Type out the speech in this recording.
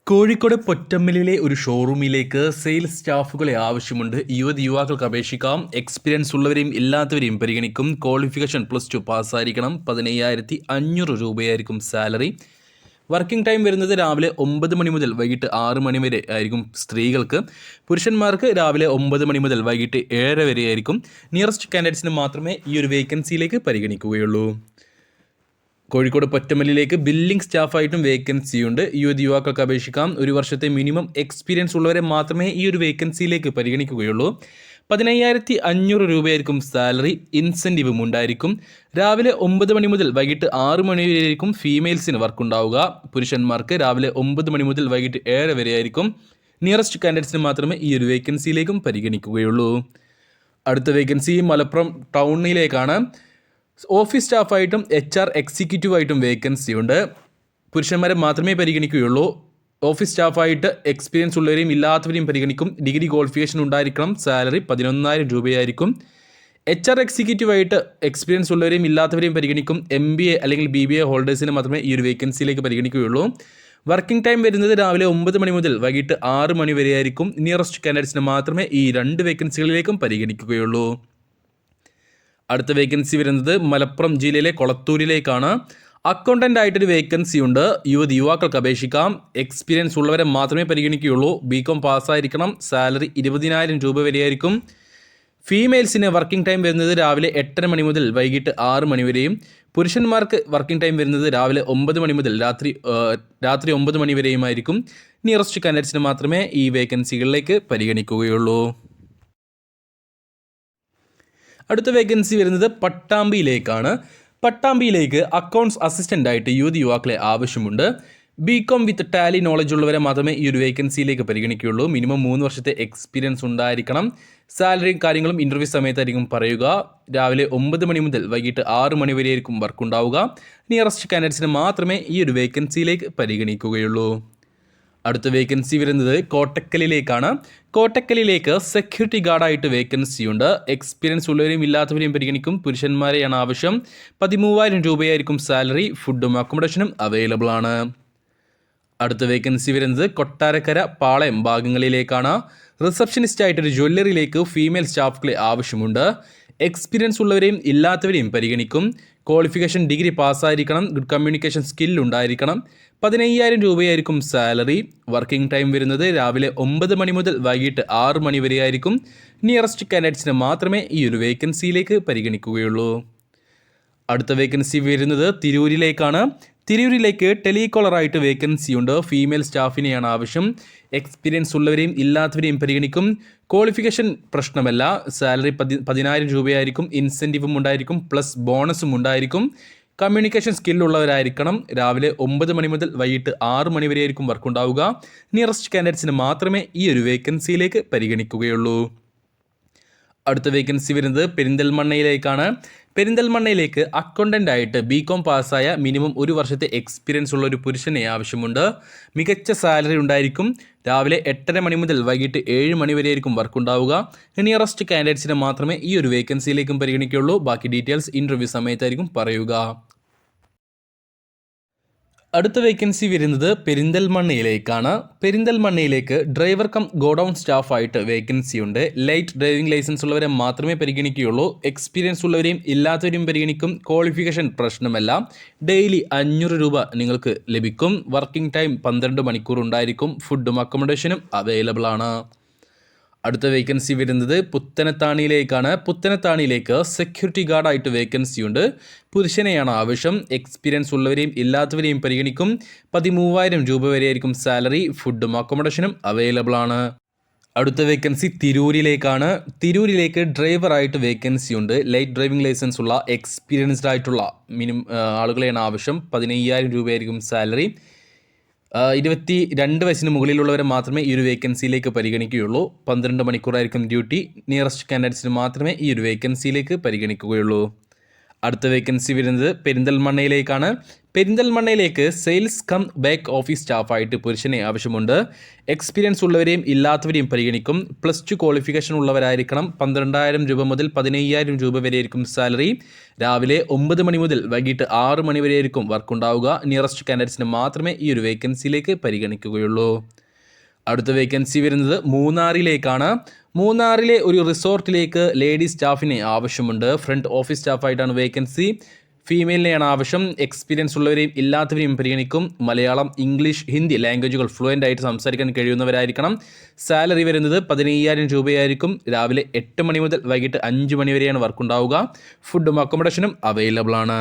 കോഴിക്കോട് പൊറ്റമ്മലിലെ ഒരു ഷോറൂമിലേക്ക് സെയിൽസ് സ്റ്റാഫുകളെ ആവശ്യമുണ്ട്. യുവാക്കൾക്ക് അപേക്ഷിക്കാം. എക്സ്പീരിയൻസ് ഉള്ളവരെയും ഇല്ലാത്തവരെയും പരിഗണിക്കും. ക്വാളിഫിക്കേഷൻ +2 പാസ്സായിരിക്കണം. 15,500 രൂപയായിരിക്കും സാലറി. വർക്കിംഗ് ടൈം വരുന്നത് രാവിലെ 9 മണി മുതൽ വൈകിട്ട് 6 മണി വരെ ആയിരിക്കും സ്ത്രീകൾക്ക്. പുരുഷന്മാർക്ക് രാവിലെ 9 മണി മുതൽ വൈകിട്ട് 7 വരെ ആയിരിക്കും. നിയറസ്റ്റ് കാൻഡിഡേറ്റ്സിന് മാത്രമേ ഈ ഒരു വേക്കൻസിയിലേക്ക് പരിഗണിക്കുകയുള്ളൂ. കോഴിക്കോട് പൊറ്റമല്ലിലേക്ക് ബില്ലിംഗ് സ്റ്റാഫായിട്ടും വേക്കൻസിയുണ്ട്. യുവാക്കൾക്ക് അപേക്ഷിക്കാം. ഒരു വർഷത്തെ മിനിമം എക്സ്പീരിയൻസ് ഉള്ളവരെ മാത്രമേ ഈ ഒരു വേക്കൻസിയിലേക്ക് പരിഗണിക്കുകയുള്ളൂ. 15,500 രൂപയായിരിക്കും സാലറി. ഇൻസെൻറ്റീവും ഉണ്ടായിരിക്കും. രാവിലെ 9 മണി മുതൽ വൈകിട്ട് 6 മണി വരെയായിരിക്കും ഫീമെയിൽസിന് വർക്ക് ഉണ്ടാവുക. പുരുഷന്മാർക്ക് രാവിലെ 9 മണി മുതൽ വൈകിട്ട് 7 വരെ ആയിരിക്കും. നിയറസ്റ്റ് കാൻഡിഡേറ്റ്സിന് മാത്രമേ ഈ ഒരു വേക്കൻസിയിലേക്കും പരിഗണിക്കുകയുള്ളൂ. അടുത്ത വേക്കൻസി മലപ്പുറം ടൗണിലേക്കാണ്. ഓഫീസ് സ്റ്റാഫായിട്ടും HR എക്സിക്യൂട്ടീവായിട്ടും വേക്കൻസിയുണ്ട്. പുരുഷന്മാരെ മാത്രമേ പരിഗണിക്കുകയുള്ളൂ. ഓഫീസ് സ്റ്റാഫായിട്ട് എക്സ്പീരിയൻസ് ഉള്ളവരെയും ഇല്ലാത്തവരെയും പരിഗണിക്കും. ഡിഗ്രി ക്വാളിഫിക്കേഷൻ ഉണ്ടായിരിക്കണം. സാലറി 11,000 രൂപയായിരിക്കും. HR എക്സിക്യൂട്ടീവായിട്ട് എക്സ്പീരിയൻസ് ഉള്ളവരെയും ഇല്ലാത്തവരെയും പരിഗണിക്കും. MBA അല്ലെങ്കിൽ BBA ഹോൾഡേഴ്സിന് മാത്രമേ ഈ ഒരു വേക്കൻസിയിലേക്ക് പരിഗണിക്കുകയുള്ളൂ. വർക്കിംഗ് ടൈം വരുന്നത് രാവിലെ 9 മണി മുതൽ വൈകിട്ട് 6 മണി വരെയായിരിക്കും. നിയറസ്റ്റ് കാൻഡിഡേറ്റ്സിന് മാത്രമേ ഈ 2 വേക്കൻസികളിലേക്കും പരിഗണിക്കുകയുള്ളൂ. അടുത്ത വേക്കൻസി വരുന്നത് മലപ്പുറം ജില്ലയിലെ കൊളത്തൂരിലേക്കാണ്. അക്കൗണ്ടൻ്റ് ആയിട്ടൊരു വേക്കൻസി ഉണ്ട്. യുവാക്കൾക്ക് അപേക്ഷിക്കാം. എക്സ്പീരിയൻസ് ഉള്ളവരെ മാത്രമേ പരിഗണിക്കുകയുള്ളൂ. BCom പാസ്സായിരിക്കണം. സാലറി 20,000 രൂപ വരെയായിരിക്കും. ഫീമെയിൽസിന് വർക്കിംഗ് ടൈം വരുന്നത് രാവിലെ 8:30 മണി മുതൽ വൈകിട്ട് 6 മണി വരെയും. പുരുഷന്മാർക്ക് വർക്കിംഗ് ടൈം വരുന്നത് രാവിലെ 9 മണി മുതൽ രാത്രി 9 മണി വരെയുമായിരിക്കും. നിയറസ്റ്റ് കാൻഡിഡേറ്റ്സിന് മാത്രമേ ഈ വേക്കൻസികളിലേക്ക് പരിഗണിക്കുകയുള്ളൂ. അടുത്ത വേക്കൻസി വരുന്നത് പട്ടാമ്പിയിലേക്കാണ്. പട്ടാമ്പിയിലേക്ക് അക്കൗണ്ട്സ് അസിസ്റ്റൻ്റായിട്ട് യുവാക്കളെ ആവശ്യമുണ്ട്. BCom വിത്ത് ടാലി നോളജ് ഉള്ളവരെ മാത്രമേ ഈ ഒരു വേക്കൻസിയിലേക്ക് പരിഗണിക്കുകയുള്ളൂ. മിനിമം 3 വർഷത്തെ എക്സ്പീരിയൻസ് ഉണ്ടായിരിക്കണം. സാലറിയും കാര്യങ്ങളും ഇൻ്റർവ്യൂ സമയത്തായിരിക്കും പറയുക. രാവിലെ 9 മണി മുതൽ വൈകിട്ട് 6 മണി വരെയായിരിക്കും വർക്ക് ഉണ്ടാവുക. നിയറസ്റ്റ് കാൻഡിഡേറ്റ്സിന് മാത്രമേ ഈ ഒരു വേക്കൻസിയിലേക്ക് പരിഗണിക്കുകയുള്ളൂ. അടുത്ത വേക്കൻസി വരുന്നത് കോട്ടക്കലിലേക്കാണ്. കോട്ടക്കലിലേക്ക് സെക്യൂരിറ്റി ഗാർഡായിട്ട് വേക്കൻസിയുണ്ട്. എക്സ്പീരിയൻസ് ഉള്ളവരെയും ഇല്ലാത്തവരെയും പരിഗണിക്കും. പുരുഷന്മാരെയാണ് ആവശ്യം. 13,000 രൂപയായിരിക്കും സാലറി. ഫുഡും അക്കോമഡേഷനും അവൈലബിൾ ആണ്. അടുത്ത വേക്കൻസി വരുന്നത് കൊട്ടാരക്കര പാളയം ഭാഗങ്ങളിലേക്കാണ്. റിസപ്ഷനിസ്റ്റ് ആയിട്ടൊരു ജ്വല്ലറിയിലേക്ക് ഫീമെയിൽ സ്റ്റാഫുകളെ ആവശ്യമുണ്ട്. എക്സ്പീരിയൻസ് ഉള്ളവരെയും ഇല്ലാത്തവരെയും പരിഗണിക്കും. ക്വാളിഫിക്കേഷൻ ഡിഗ്രി പാസ്സായിരിക്കണം. ഗുഡ് കമ്മ്യൂണിക്കേഷൻ സ്കിൽ ഉണ്ടായിരിക്കണം. 15,000 രൂപയായിരിക്കും സാലറി. വർക്കിംഗ് ടൈം വരുന്നത് രാവിലെ 9 മണി മുതൽ വൈകിട്ട് 6 മണി വരെയായിരിക്കും. നിയറസ്റ്റ് കാൻഡിഡേറ്റ്സിന് മാത്രമേ ഈ ഒരു വേക്കൻസിയിലേക്ക് പരിഗണിക്കുകയുള്ളൂ. അടുത്ത വേക്കൻസി വരുന്നത് തിരൂരിലേക്കാണ്. തിരൂരിലേക്ക് ടെലികോളറായിട്ട് വേക്കൻസിയുണ്ട്. ഫീമെയിൽ സ്റ്റാഫിനെയാണ് ആവശ്യം. എക്സ്പീരിയൻസ് ഉള്ളവരെയും ഇല്ലാത്തവരെയും പരിഗണിക്കും. ക്വാളിഫിക്കേഷൻ പ്രശ്നമല്ല. സാലറി 10,000 രൂപയായിരിക്കും. ഇൻസെൻറ്റീവും ഉണ്ടായിരിക്കും. പ്ലസ് ബോണസും ഉണ്ടായിരിക്കും. കമ്മ്യൂണിക്കേഷൻ സ്കില്ലുള്ളവരായിരിക്കണം. രാവിലെ 9 മണി മുതൽ വൈകിട്ട് 6 മണി വരെയായിരിക്കും വർക്ക് ഉണ്ടാവുക. നിയറസ്റ്റ് കാൻഡിഡേറ്റ്സിന് മാത്രമേ ഈ ഒരു വേക്കൻസിയിലേക്ക് പരിഗണിക്കുകയുള്ളൂ. അടുത്ത വേക്കൻസി വരുന്നത് പെരിന്തൽമണ്ണയിലേക്കാണ്. പെരിന്തൽമണ്ണയിലേക്ക് അക്കൗണ്ടൻ്റ് ആയിട്ട് BCom പാസ്സായ മിനിമം 1 വർഷത്തെ എക്സ്പീരിയൻസ് ഉള്ള ഒരു പുരുഷനെ ആവശ്യമുണ്ട്. മികച്ച സാലറി ഉണ്ടായിരിക്കും. രാവിലെ 8:30 മണി മുതൽ വൈകിട്ട് 7 മണി വരെയായിരിക്കും വർക്ക് ഉണ്ടാവുക. നിയറസ്റ്റ് കാൻഡിഡേറ്റ്സിനെ മാത്രമേ ഈ ഒരു വേക്കൻസിയിലേക്കും പരിഗണിക്കുകയുള്ളൂ. ബാക്കി ഡീറ്റെയിൽസ് ഇൻ്റർവ്യൂ സമയത്തായിരിക്കും പറയുക. അടുത്ത വേക്കൻസി വരുന്നത് പെരിന്തൽമണ്ണയിലേക്കാണ്. പെരിന്തൽമണ്ണയിലേക്ക് ഡ്രൈവർ കം ഗോഡൗൺ സ്റ്റാഫായിട്ട് വേക്കൻസിയുണ്ട്. ലൈറ്റ് ഡ്രൈവിംഗ് ലൈസൻസ് ഉള്ളവരെ മാത്രമേ പരിഗണിക്കുകയുള്ളൂ. എക്സ്പീരിയൻസ് ഉള്ളവരെയും ഇല്ലാത്തവരെയും പരിഗണിക്കും. ക്വാളിഫിക്കേഷൻ പ്രശ്നമല്ല. ഡെയിലി 500 രൂപ നിങ്ങൾക്ക് ലഭിക്കും. വർക്കിംഗ് ടൈം 12 മണിക്കൂർ ഉണ്ടായിരിക്കും. ഫുഡും അക്കോമഡേഷനും അവൈലബിൾ ആണ്. അടുത്ത വേക്കൻസി വരുന്നത് പുത്തനത്താണിയിലേക്കാണ്. പുത്തനത്താണിയിലേക്ക് സെക്യൂരിറ്റി ഗാർഡായിട്ട് വേക്കൻസിയുണ്ട്. പുരുഷനെയാണ് ആവശ്യം. എക്സ്പീരിയൻസ് ഉള്ളവരെയും ഇല്ലാത്തവരെയും പരിഗണിക്കും. 13,000 രൂപ വരെയായിരിക്കും സാലറി. ഫുഡും അക്കോമഡേഷനും അവൈലബിൾ ആണ്. അടുത്ത വേക്കൻസി തിരൂരിലേക്കാണ്. തിരൂരിലേക്ക് ഡ്രൈവറായിട്ട് വേക്കൻസിയുണ്ട്. ലൈറ്റ് ഡ്രൈവിംഗ് ലൈസൻസ് ഉള്ള എക്സ്പീരിയൻസ്ഡ് ആയിട്ടുള്ള ആളുകളെയാണ് ആവശ്യം. 15,000 രൂപയായിരിക്കും സാലറി. 22 വയസ്സിന് മുകളിലുള്ളവരെ മാത്രമേ ഈ ഒരു വേക്കൻസിയിലേക്ക് പരിഗണിക്കുകയുള്ളൂ. 12 മണിക്കൂറായിരിക്കും ഡ്യൂട്ടി. നിയറസ്റ്റ് കാൻഡിഡേറ്റ്സിന് മാത്രമേ ഈ ഒരു വേക്കൻസിയിലേക്ക് പരിഗണിക്കുകയുള്ളൂ. അടുത്ത വേക്കൻസി വരുന്നത് പെരിന്തൽമണ്ണയിലേക്കാണ്. പെരിന്തൽമണ്ണയിലേക്ക് സെയിൽസ് കം ബാക്ക് ഓഫീസ് സ്റ്റാഫായിട്ട് പുരുഷനെ ആവശ്യമുണ്ട്. എക്സ്പീരിയൻസ് ഉള്ളവരെയും ഇല്ലാത്തവരെയും പരിഗണിക്കും. +2 ക്വാളിഫിക്കേഷൻ ഉള്ളവരായിരിക്കണം. 12,000 രൂപ മുതൽ 15,000 രൂപ വരെയായിരിക്കും സാലറി. രാവിലെ 9 മണി മുതൽ വൈകിട്ട് 6 മണി വരെയായിരിക്കും വർക്ക് ഉണ്ടാവുക. നിയറസ്റ്റ് കാൻഡിഡേറ്റ്സിന് മാത്രമേ ഈ ഒരു വേക്കൻസിയിലേക്ക് പരിഗണിക്കുകയുള്ളൂ. അടുത്ത വേക്കൻസി വരുന്നത് മൂന്നാറിലേക്കാണ്. മൂന്നാറിലെ ഒരു റിസോർട്ടിലേക്ക് ലേഡീസ് സ്റ്റാഫിനെ ആവശ്യമുണ്ട്. ഫ്രണ്ട് ഓഫീസ് സ്റ്റാഫായിട്ടാണ് വേക്കൻസി. ഫീമെയിലിനെയാണ് ആവശ്യം. എക്സ്പീരിയൻസ് ഉള്ളവരെയും ഇല്ലാത്തവരെയും പരിഗണിക്കും. മലയാളം, ഇംഗ്ലീഷ്, ഹിന്ദി ലാംഗ്വേജുകൾ ഫ്ലുവൻ്റ് ആയിട്ട് സംസാരിക്കാൻ കഴിയുന്നവരായിരിക്കണം. സാലറി വരുന്നത് 15,000 രൂപയായിരിക്കും. രാവിലെ 8 മണി മുതൽ വൈകിട്ട് 5 മണി വരെയാണ് വർക്ക് ഉണ്ടാവുക. ഫുഡും അക്കോമഡേഷനും അവൈലബിൾ ആണ്.